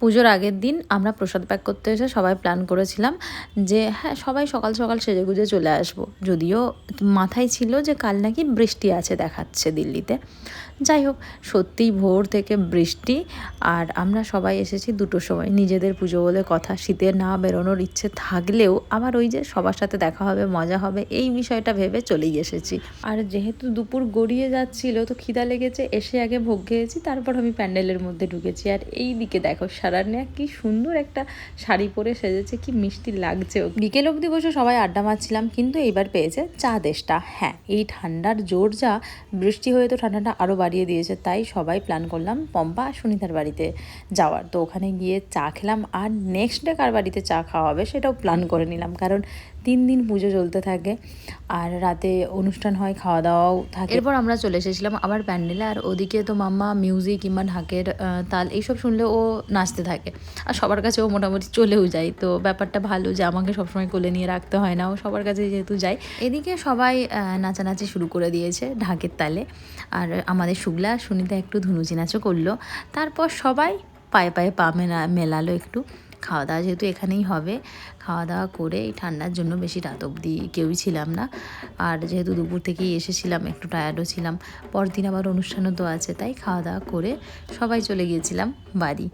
পুজোর আগের দিন আমরা প্রসাদ প্যাক করতে এসে সবাই প্ল্যান করেছিলাম যে হ্যাঁ সবাই সকাল সকাল সেজেগুজে চলে আসব। যদিও মাথায় ছিল যে কাল নাকি বৃষ্টি আছে দেখাচ্ছে দিল্লিতে। যাই হোক, সত্যিই ভোর থেকে বৃষ্টি, আর আমরা সবাই এসেছি 2টোর সময়। নিজেদের পুজো বলে কথা, শীতে না বেরোনোর ইচ্ছে থাকলেও আবার ওই যে সবার সাথে দেখা হবে, মজা হবে, এই বিষয়টা ভেবে চলেই এসেছি। আর যেহেতু দুপুর গড়িয়ে যাচ্ছিল তো খিদা লেগেছে, এসে আগে ভোগ খেয়েছি, তারপর আমি প্যান্ডেলের মধ্যে ঢুকেছি। আর এই দিকে দেখো সারান্যা কি সুন্দর একটা শাড়ি পরে সেজেছে, কি মিষ্টি লাগছে। বিকেল অবধি বসে সবাই আড্ডা মারছিলাম, কিন্তু এইবার পেয়েছে চা দেশটা। হ্যাঁ, এই ঠান্ডার জোর যা, বৃষ্টি হয়ে তো ঠান্ডাটা আরও বাড়িয়ে দিয়েছে, তাই সবাই প্ল্যান করলাম পম্পা আর সুনিতার বাড়িতে যাওয়ার। তো ওখানে গিয়ে চা খেলাম, আর নেক্সট ডে কার বাড়িতে চা খাওয়া হবে সেটাও প্ল্যান করে নিলাম, কারণ 3 দিন পুজো চলতে থাকে আর রাতে অনুষ্ঠান হয়, খাওয়া দাওয়াও থাকে। এরপর আমরা চলে এসেছিলাম আবার প্যান্ডেলে, আর ওদিকে তো মাম্মা মিউজিক কিংবা ঢাকের তাল এইসব শুনলে ও নাচতে থাকে, আর সবার কাছে ও মোটামুটি চলেও যায়। তো ব্যাপারটা ভালো যে আমাকে সবসময় কোলে নিয়ে রাখতে হয় না, ও সবার কাছে যেহেতু যায়। এদিকে সবাই নাচানাচি শুরু করে দিয়েছে ঢাকের তালে, আর আমাদের শুক্লা সুনিতা একটু ধুনুচি নাচও করলো। তারপর সবাই পায়ে পায়ে পা মেলালো একটু। খাওয়া দাওয়া যেহেতু এখানেই হবে, খাওয়া দাওয়া করে এই ঠান্ডার জন্য বেশি রাত অবধি কেউই ছিলাম না। আর যেহেতু দুপুর থেকেই এসেছিলাম, একটু টায়ার্ডও ছিলাম, পরদিন আবার অনুষ্ঠানও তো আছে, তাই খাওয়া দাওয়া করে সবাই চলে গিয়েছিলাম বাড়ি।